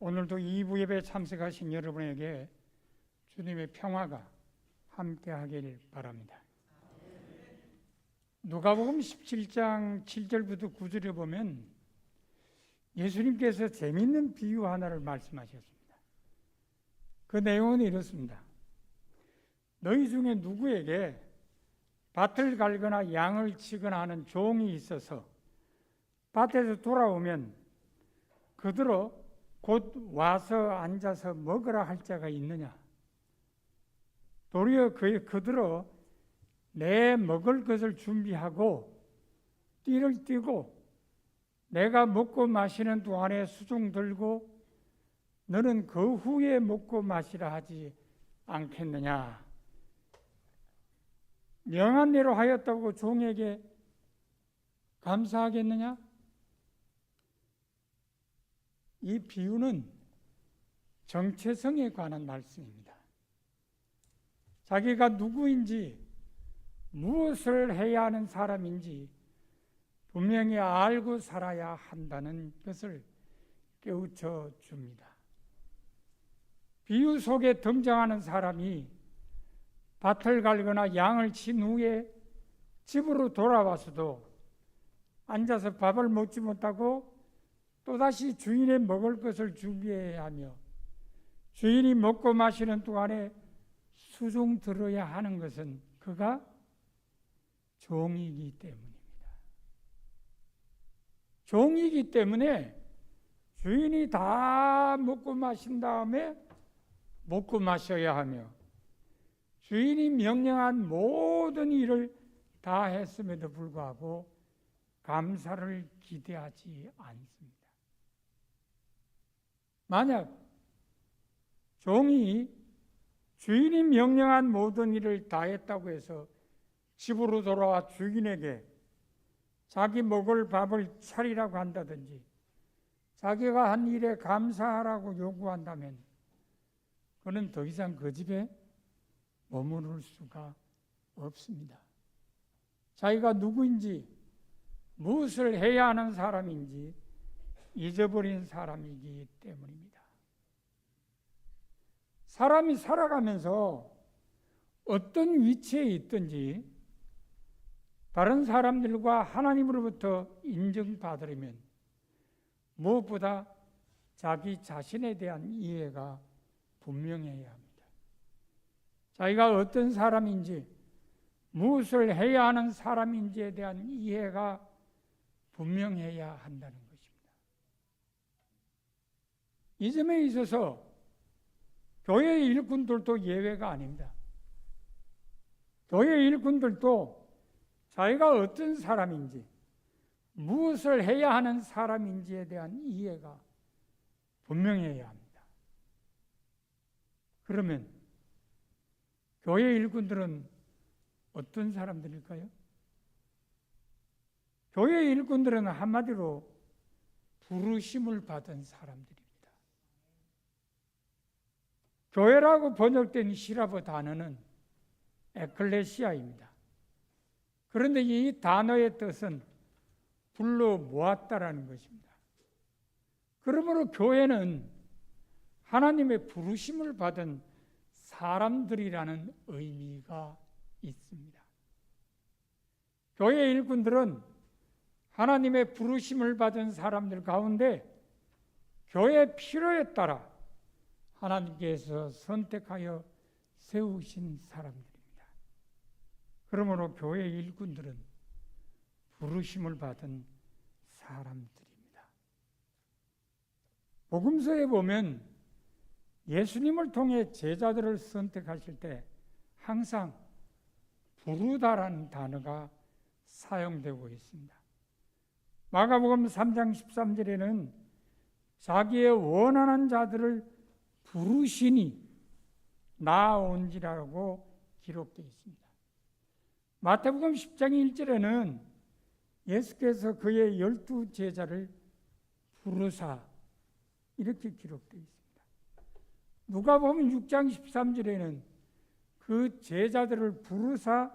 오늘도 2부 예배에 참석하신 여러분에게 주님의 평화가 함께하길 바랍니다. 누가복음 17장 7절부터 9절에 보면 예수님께서 재미있는 비유 하나를 말씀하셨습니다. 그 내용은 이렇습니다. 너희 중에 누구에게 밭을 갈거나 양을 치거나 하는 종이 있어서 밭에서 돌아오면 그대로 곧 와서 앉아서 먹으라 할 자가 있느냐? 도리어 그대로 내 먹을 것을 준비하고 띠를 띠고 내가 먹고 마시는 동안에 수종 들고 너는 그 후에 먹고 마시라 하지 않겠느냐? 명한 대로 하였다고 종에게 감사하겠느냐? 이 비유는 정체성에 관한 말씀입니다. 자기가 누구인지 무엇을 해야 하는 사람인지 분명히 알고 살아야 한다는 것을 깨우쳐 줍니다. 비유 속에 등장하는 사람이 밭을 갈거나 양을 친 후에 집으로 돌아와서도 앉아서 밥을 먹지 못하고 또다시 주인의 먹을 것을 준비해야 하며 주인이 먹고 마시는 동안에 수종 들어야 하는 것은 그가 종이기 때문입니다. 종이기 때문에 주인이 다 먹고 마신 다음에 먹고 마셔야 하며 주인이 명령한 모든 일을 다 했음에도 불구하고 감사를 기대하지 않습니다. 만약 종이 주인이 명령한 모든 일을 다 했다고 해서 집으로 돌아와 주인에게 자기 먹을 밥을 차리라고 한다든지 자기가 한 일에 감사하라고 요구한다면 그는 더 이상 그 집에 머무를 수가 없습니다. 자기가 누구인지 무엇을 해야 하는 사람인지 잊어버린 사람이기 때문입니다. 사람이 살아가면서 어떤 위치에 있든지 다른 사람들과 하나님으로부터 인정받으려면 무엇보다 자기 자신에 대한 이해가 분명해야 합니다. 자기가 어떤 사람인지 무엇을 해야 하는 사람인지에 대한 이해가 분명해야 한다는 것입니다. 이 점에 있어서 교회 일꾼들도 예외가 아닙니다. 교회 일꾼들도 자기가 어떤 사람인지 무엇을 해야 하는 사람인지에 대한 이해가 분명해야 합니다. 그러면 교회 일꾼들은 어떤 사람들일까요? 교회 일꾼들은 한마디로 부르심을 받은 사람들입니다. 교회라고 번역된 히라보 단어는 에클레시아입니다. 그런데 이 단어의 뜻은 불러 모았다라는 것입니다. 그러므로 교회는 하나님의 부르심을 받은 사람들이라는 의미가 있습니다. 교회 일꾼들은 하나님의 부르심을 받은 사람들 가운데 교회의 필요에 따라 하나님께서 선택하여 세우신 사람들입니다. 그러므로 교회 일꾼들은 부르심을 받은 사람들입니다. 복음서에 보면 예수님을 통해 제자들을 선택하실 때 항상 부르다라는 단어가 사용되고 있습니다. 마가복음 3장 13절에는 자기의 원하는 자들을 부르시니 나온지라고 기록되어 있습니다. 마태복음 10장 1절에는 예수께서 그의 12 제자를 부르사 이렇게 기록되어 있습니다. 누가복음 6장 13절에는 그 제자들을 부르사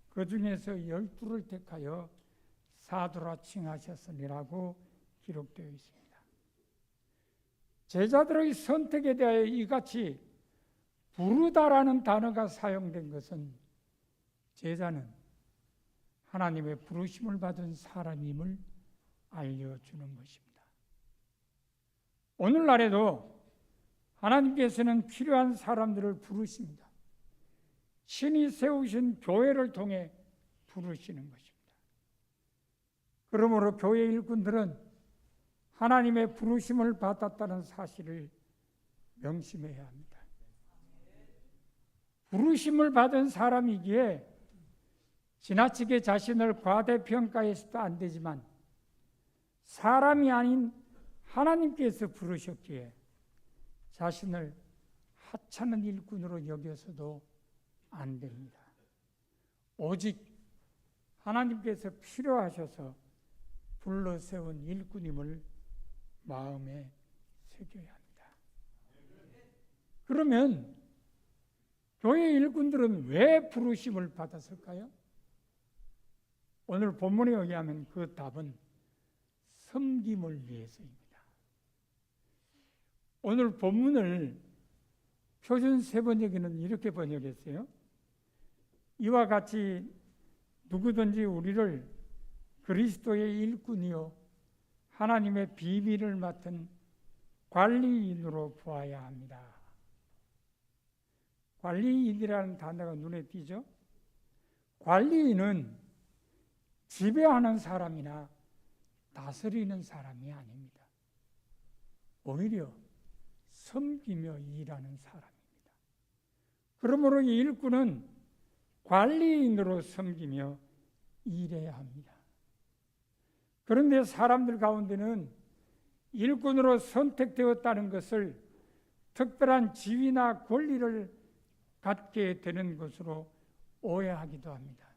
그 중에서 12를 택하여 사도라 칭하셨으니라고 기록되어 있습니다. 제자들의 선택에 대하여 이같이 부르다라는 단어가 사용된 것은 제자는 하나님의 부르심을 받은 사람임을 알려주는 것입니다. 오늘날에도 하나님께서는 필요한 사람들을 부르십니다. 신이 세우신 교회를 통해 부르시는 것입니다. 그러므로 교회 일꾼들은 하나님의 부르심을 받았다는 사실을 명심해야 합니다. 부르심을 받은 사람이기에 지나치게 자신을 과대평가해서도 안 되지만 사람이 아닌 하나님께서 부르셨기에 자신을 하찮은 일꾼으로 여겨서도 안 됩니다. 오직 하나님께서 필요하셔서 불러 세운 일꾼임을 마음에 새겨야 합니다. 그러면 교회 일꾼들은 왜 부르심을 받았을까요? 오늘 본문에 의하면 그 답은 섬김을 위해서입니다. 오늘 본문을 표준 세번역에는 이렇게 번역했어요. 이와 같이 누구든지 우리를 그리스도의 일꾼이요 하나님의 비밀을 맡은 관리인으로 보아야 합니다. 관리인이라는 단어가 눈에 띄죠? 관리인은 지배하는 사람이나 다스리는 사람이 아닙니다. 오히려 섬기며 일하는 사람입니다. 그러므로 이 일꾼은 관리인으로 섬기며 일해야 합니다. 그런데 사람들 가운데는 일꾼으로 선택되었다는 것을 특별한 지위나 권리를 갖게 되는 것으로 오해하기도 합니다.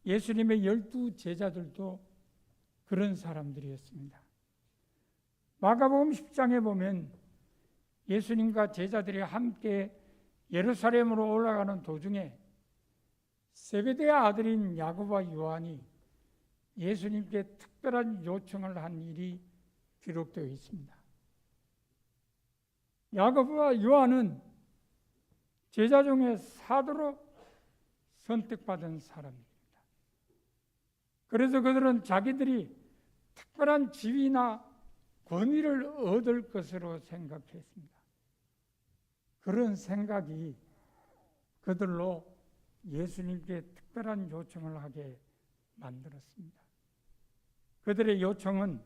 예수님의 12 제자들도 그런 사람들이었습니다. 마가복음 10장에 보면 예수님과 제자들이 함께 예루살렘으로 올라가는 도중에 세베대의 아들인 야고보와 요한이 예수님께 특별한 요청을 한 일이 기록되어 있습니다. 야고보와 요한은 제자 중에 사도로 선택받은 사람입니다. 그래서 그들은 자기들이 특별한 지위나 권위를 얻을 것으로 생각했습니다. 그런 생각이 그들로 예수님께 특별한 요청을 하게 만들었습니다. 그들의 요청은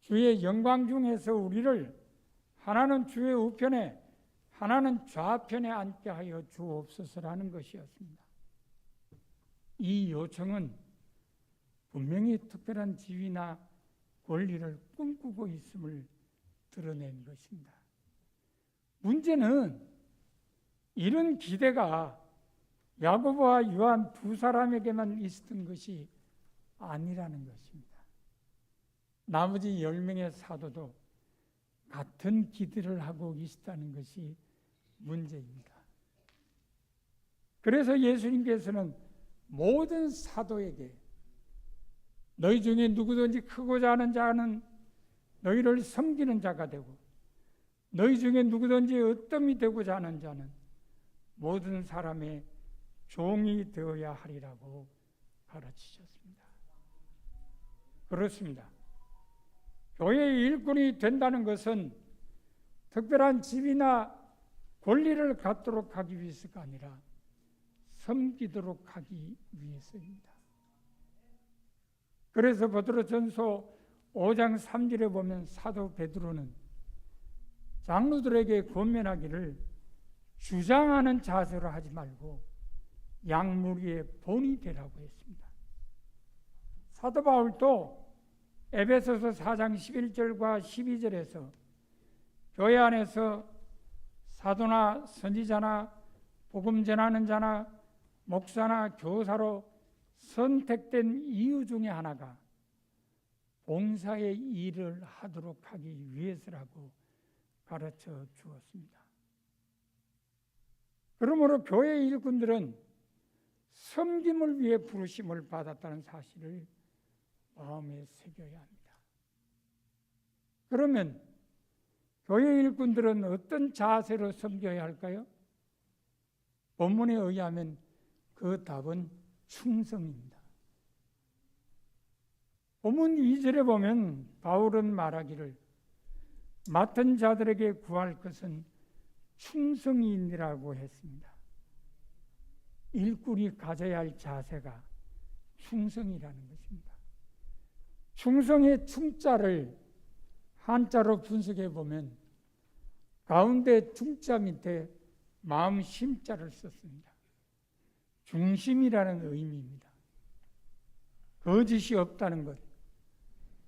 주의 영광 중에서 우리를 하나는 주의 우편에 하나는 좌편에 앉게 하여 주옵소서라는 것이었습니다. 이 요청은 분명히 특별한 지위나 권리를 꿈꾸고 있음을 드러낸 것입니다. 문제는 이런 기대가 야고보와 요한 두 사람에게만 있었던 것이 아니라는 것입니다. 나머지 10명의 사도도 같은 기대를 하고 있었다는 것이 문제입니다. 그래서 예수님께서는 모든 사도에게 너희 중에 누구든지 크고자 하는 자는 너희를 섬기는 자가 되고 너희 중에 누구든지 으뜸이 되고자 하는 자는 모든 사람의 종이 되어야 하리라고 가르치셨습니다. 그렇습니다. 교회의 일꾼이 된다는 것은 특별한 지위나 권리를 갖도록 하기 위해서가 아니라 섬기도록 하기 위해서입니다. 그래서 베드로전서 5장 3절에 보면 사도 베드로는 장로들에게 권면하기를 주장하는 자세로 하지 말고 양무리의 본이 되라고 했습니다. 사도 바울도 에베소서 4장 11절과 12절에서 교회 안에서 사도나 선지자나 복음 전하는 자나 목사나 교사로 선택된 이유 중에 하나가 봉사의 일을 하도록 하기 위해서라고 가르쳐 주었습니다. 그러므로 교회 일꾼들은 섬김을 위해 부르심을 받았다는 사실을 마음에 새겨야 합니다. 그러면 교회 일꾼들은 어떤 자세로 섬겨야 할까요? 본문에 의하면 그 답은 충성입니다. 본문 2절에 보면 바울은 말하기를 맡은 자들에게 구할 것은 충성이니라고 했습니다. 일꾼이 가져야 할 자세가 충성이라는 것입니다. 충성의 충자를 한자로 분석해 보면 가운데 중자 밑에 마음 심자를 썼습니다. 중심이라는 의미입니다. 거짓이 없다는 것,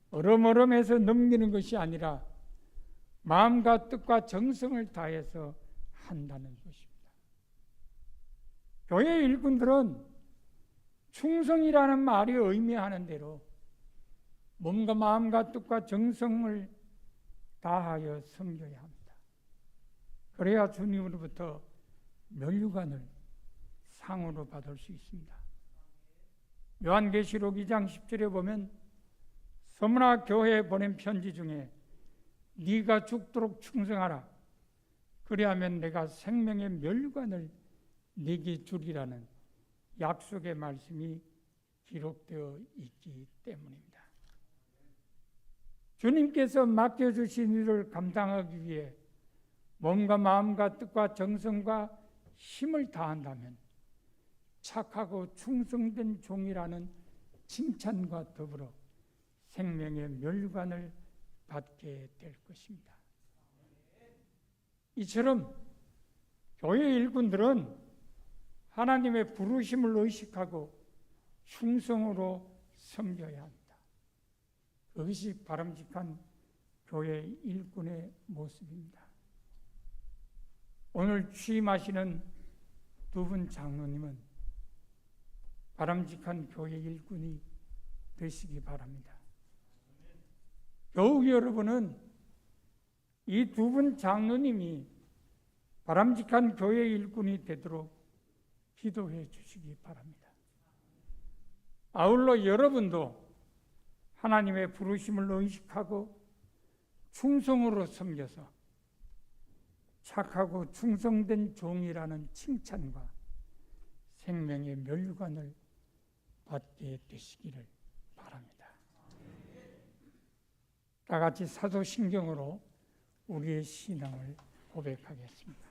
어름어름해서 넘기는 것이 아니라 마음과 뜻과 정성을 다해서 한다는 것입니다. 교회 일꾼들은 충성이라는 말이 의미하는 대로 몸과 마음과 뜻과 정성을 다하여 섬겨야 합니다. 그래야 주님으로부터 면류관을 상으로 받을 수 있습니다. 요한계시록 2장 10절에 보면 서문화 교회에 보낸 편지 중에 네가 죽도록 충성하라. 그리하면 내가 생명의 면류관을 네게 주리라는 약속의 말씀이 기록되어 있기 때문입니다. 주님께서 맡겨주신 일을 감당하기 위해 몸과 마음과 뜻과 정성과 힘을 다한다면 착하고 충성된 종이라는 칭찬과 더불어 생명의 면류관을 받게 될 것입니다. 이처럼 교회 일꾼들은 하나님의 부르심을 의식하고 충성으로 섬겨야 합니다. 그것이 바람직한 교회 일꾼의 모습입니다. 오늘 취임하시는 두 분 장로님은 바람직한 교회 일꾼이 되시기 바랍니다. 교우 여러분은 이 두 분 장로님이 바람직한 교회 일꾼이 되도록 기도해 주시기 바랍니다. 아울러 여러분도 하나님의 부르심을 의식하고 충성으로 섬겨서 착하고 충성된 종이라는 칭찬과 생명의 면류관을 받게 되시기를 바랍니다. 다 같이 사도신경으로 우리의 신앙을 고백하겠습니다.